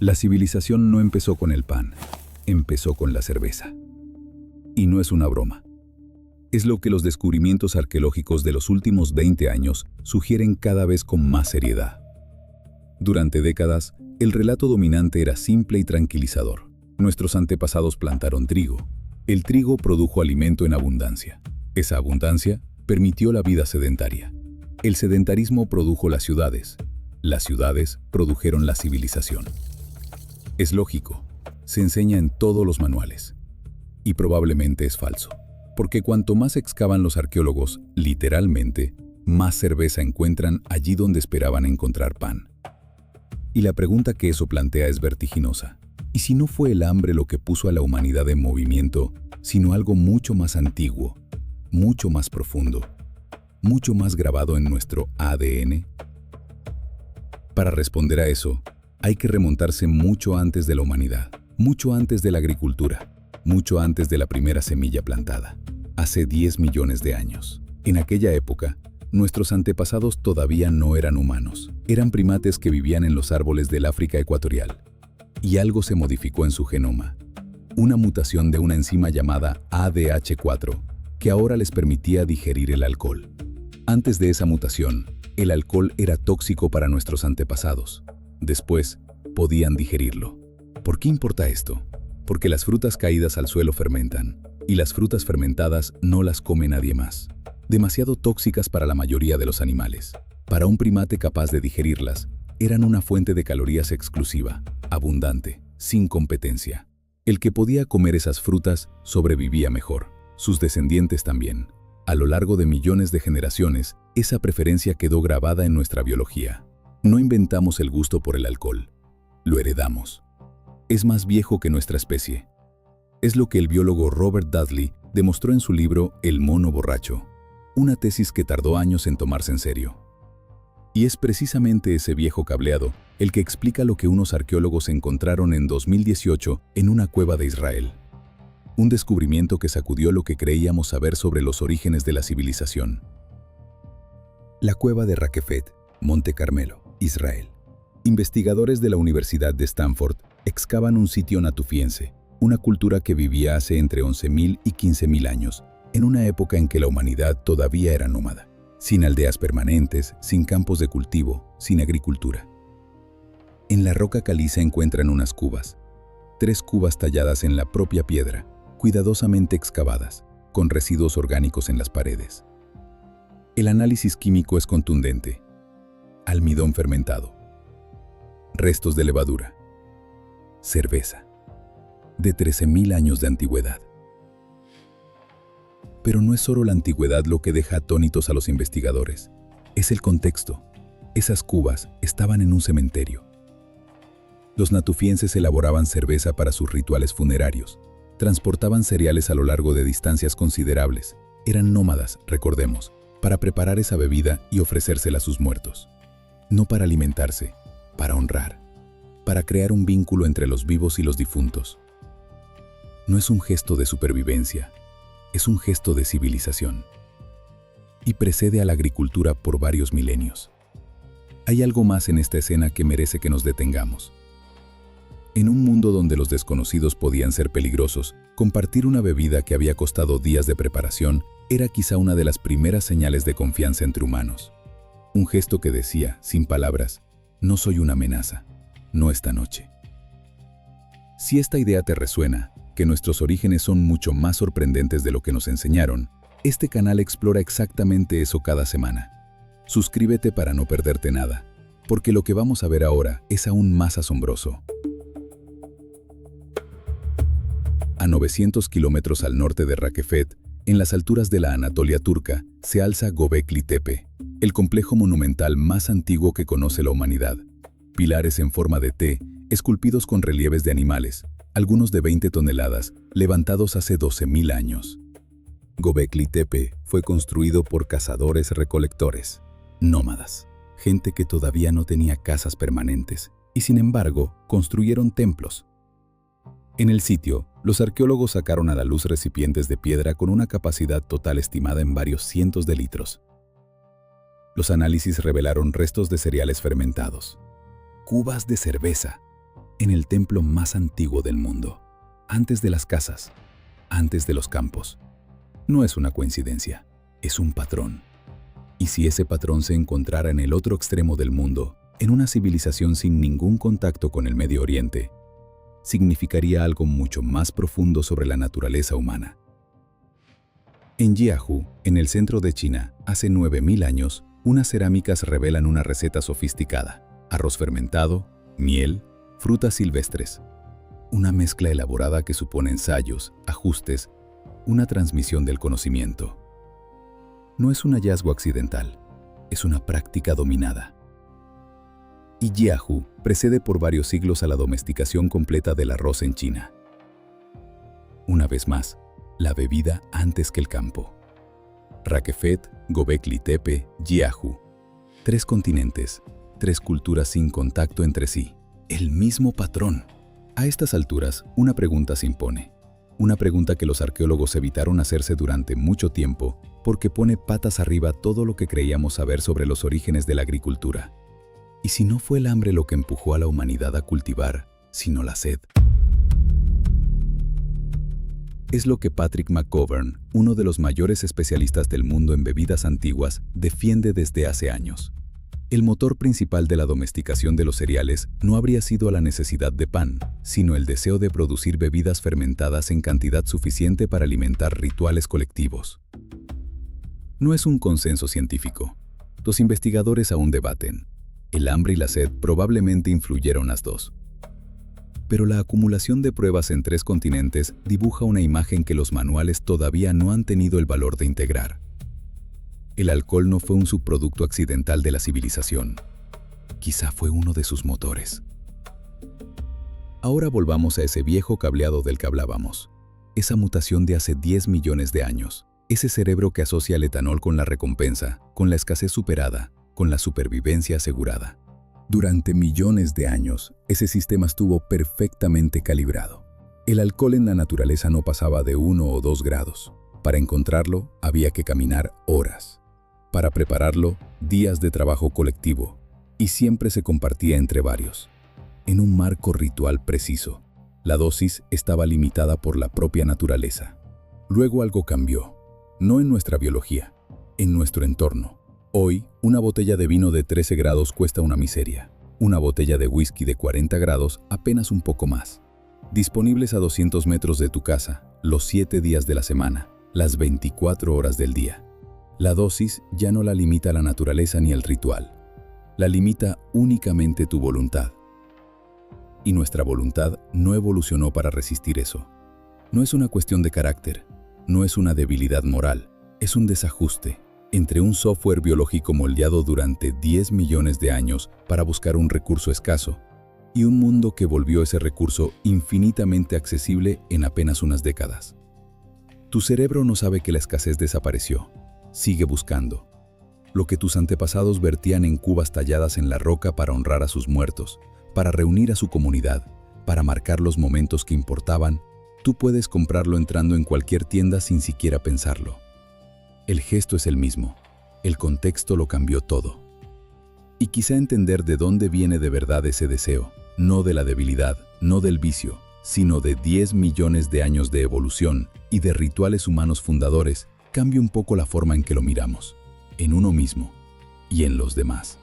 La civilización no empezó con el pan, empezó con la cerveza. Y no es una broma. Es lo que los descubrimientos arqueológicos de los últimos 20 años sugieren cada vez con más seriedad. Durante décadas, el relato dominante era simple y tranquilizador. Nuestros antepasados plantaron trigo. El trigo produjo alimento en abundancia. Esa abundancia permitió la vida sedentaria. El sedentarismo produjo las ciudades. Las ciudades produjeron la civilización. Es lógico, se enseña en todos los manuales. Y probablemente es falso, porque cuanto más excavan los arqueólogos, literalmente, más cerveza encuentran allí donde esperaban encontrar pan. Y la pregunta que eso plantea es vertiginosa. ¿Y si no fue el hambre lo que puso a la humanidad en movimiento, sino algo mucho más antiguo, mucho más profundo, mucho más grabado en nuestro ADN? Para responder a eso, hay que remontarse mucho antes de la humanidad, mucho antes de la agricultura, mucho antes de la primera semilla plantada, hace 10 millones de años. En aquella época, nuestros antepasados todavía no eran humanos, eran primates que vivían en los árboles del África ecuatorial. Y algo se modificó en su genoma, una mutación de una enzima llamada ADH4, que ahora les permitía digerir el alcohol. Antes de esa mutación, el alcohol era tóxico para nuestros antepasados. Después, podían digerirlo. ¿Por qué importa esto? Porque las frutas caídas al suelo fermentan, y las frutas fermentadas no las come nadie más. Demasiado tóxicas para la mayoría de los animales. Para un primate capaz de digerirlas, eran una fuente de calorías exclusiva, abundante, sin competencia. El que podía comer esas frutas sobrevivía mejor. Sus descendientes también. A lo largo de millones de generaciones, esa preferencia quedó grabada en nuestra biología. No inventamos el gusto por el alcohol. Lo heredamos. Es más viejo que nuestra especie. Es lo que el biólogo Robert Dudley demostró en su libro El mono borracho, una tesis que tardó años en tomarse en serio. Y es precisamente ese viejo cableado el que explica lo que unos arqueólogos encontraron en 2018 en una cueva de Israel. Un descubrimiento que sacudió lo que creíamos saber sobre los orígenes de la civilización. La cueva de Raquefet, Monte Carmelo, Israel. Investigadores de la Universidad de Stanford excavan un sitio natufiense, una cultura que vivía hace entre 11.000 y 15.000 años, en una época en que la humanidad todavía era nómada, sin aldeas permanentes, sin campos de cultivo, sin agricultura. En la roca caliza encuentran unas cubas, 3 cubas talladas en la propia piedra, cuidadosamente excavadas, con residuos orgánicos en las paredes. El análisis químico es contundente. Almidón fermentado. Restos de levadura. Cerveza. De 13.000 años de antigüedad. Pero no es solo la antigüedad lo que deja atónitos a los investigadores. Es el contexto. Esas cubas estaban en un cementerio. Los natufienses elaboraban cerveza para sus rituales funerarios. Transportaban cereales a lo largo de distancias considerables. Eran nómadas, recordemos, para preparar esa bebida y ofrecérsela a sus muertos. No para alimentarse, para honrar, para crear un vínculo entre los vivos y los difuntos. No es un gesto de supervivencia, es un gesto de civilización. Y precede a la agricultura por varios milenios. Hay algo más en esta escena que merece que nos detengamos. En un mundo donde los desconocidos podían ser peligrosos, compartir una bebida que había costado días de preparación era quizá una de las primeras señales de confianza entre humanos. Un gesto que decía, sin palabras, no soy una amenaza, no esta noche. Si esta idea te resuena, que nuestros orígenes son mucho más sorprendentes de lo que nos enseñaron, este canal explora exactamente eso cada semana. Suscríbete para no perderte nada, porque lo que vamos a ver ahora es aún más asombroso. A 900 kilómetros al norte de Raquefet, en las alturas de la Anatolia turca, se alza Göbekli Tepe, el complejo monumental más antiguo que conoce la humanidad. Pilares en forma de T, esculpidos con relieves de animales, algunos de 20 toneladas, levantados hace 12.000 años. Göbekli Tepe fue construido por cazadores-recolectores, nómadas, gente que todavía no tenía casas permanentes, y sin embargo, construyeron templos. En el sitio, los arqueólogos sacaron a la luz recipientes de piedra con una capacidad total estimada en varios cientos de litros. Los análisis revelaron restos de cereales fermentados, cubas de cerveza, en el templo más antiguo del mundo, antes de las casas, antes de los campos. No es una coincidencia, es un patrón. Y si ese patrón se encontrara en el otro extremo del mundo, en una civilización sin ningún contacto con el Medio Oriente, significaría algo mucho más profundo sobre la naturaleza humana. En Jiahu, en el centro de China, hace 9000 años, unas cerámicas revelan una receta sofisticada: arroz fermentado, miel, frutas silvestres. Una mezcla elaborada que supone ensayos, ajustes, una transmisión del conocimiento. No es un hallazgo accidental, es una práctica dominada. Y Jiahu precede por varios siglos a la domesticación completa del arroz en China. Una vez más, la bebida antes que el campo. Rakefet, Göbekli Tepe, Jiahu. 3 continentes, 3 culturas sin contacto entre sí. El mismo patrón. A estas alturas, una pregunta se impone. Una pregunta que los arqueólogos evitaron hacerse durante mucho tiempo porque pone patas arriba todo lo que creíamos saber sobre los orígenes de la agricultura. ¿Y si no fue el hambre lo que empujó a la humanidad a cultivar, sino la sed? Es lo que Patrick McGovern, uno de los mayores especialistas del mundo en bebidas antiguas, defiende desde hace años. El motor principal de la domesticación de los cereales no habría sido la necesidad de pan, sino el deseo de producir bebidas fermentadas en cantidad suficiente para alimentar rituales colectivos. No es un consenso científico. Los investigadores aún debaten. El hambre y la sed probablemente influyeron las dos. Pero la acumulación de pruebas en 3 continentes dibuja una imagen que los manuales todavía no han tenido el valor de integrar. El alcohol no fue un subproducto accidental de la civilización. Quizá fue uno de sus motores. Ahora volvamos a ese viejo cableado del que hablábamos. Esa mutación de hace 10 millones de años. Ese cerebro que asocia el etanol con la recompensa, con la escasez superada, con la supervivencia asegurada. Durante millones de años, ese sistema estuvo perfectamente calibrado. El alcohol en la naturaleza no pasaba de 1 o 2 grados. Para encontrarlo, había que caminar horas. Para prepararlo, días de trabajo colectivo. Y siempre se compartía entre varios. En un marco ritual preciso. La dosis estaba limitada por la propia naturaleza. Luego algo cambió. No en nuestra biología, en nuestro entorno. Hoy, una botella de vino de 13 grados cuesta una miseria. Una botella de whisky de 40 grados apenas un poco más. Disponibles a 200 metros de tu casa, los 7 días de la semana, las 24 horas del día. La dosis ya no la limita la naturaleza ni el ritual. La limita únicamente tu voluntad. Y nuestra voluntad no evolucionó para resistir eso. No es una cuestión de carácter, no es una debilidad moral, es un desajuste entre un software biológico moldeado durante 10 millones de años para buscar un recurso escaso y un mundo que volvió ese recurso infinitamente accesible en apenas unas décadas. Tu cerebro no sabe que la escasez desapareció, sigue buscando. Lo que tus antepasados vertían en cubas talladas en la roca para honrar a sus muertos, para reunir a su comunidad, para marcar los momentos que importaban, tú puedes comprarlo entrando en cualquier tienda sin siquiera pensarlo. El gesto es el mismo, el contexto lo cambió todo. Y quizá entender de dónde viene de verdad ese deseo, no de la debilidad, no del vicio, sino de 10 millones de años de evolución y de rituales humanos fundadores, cambia un poco la forma en que lo miramos, en uno mismo y en los demás.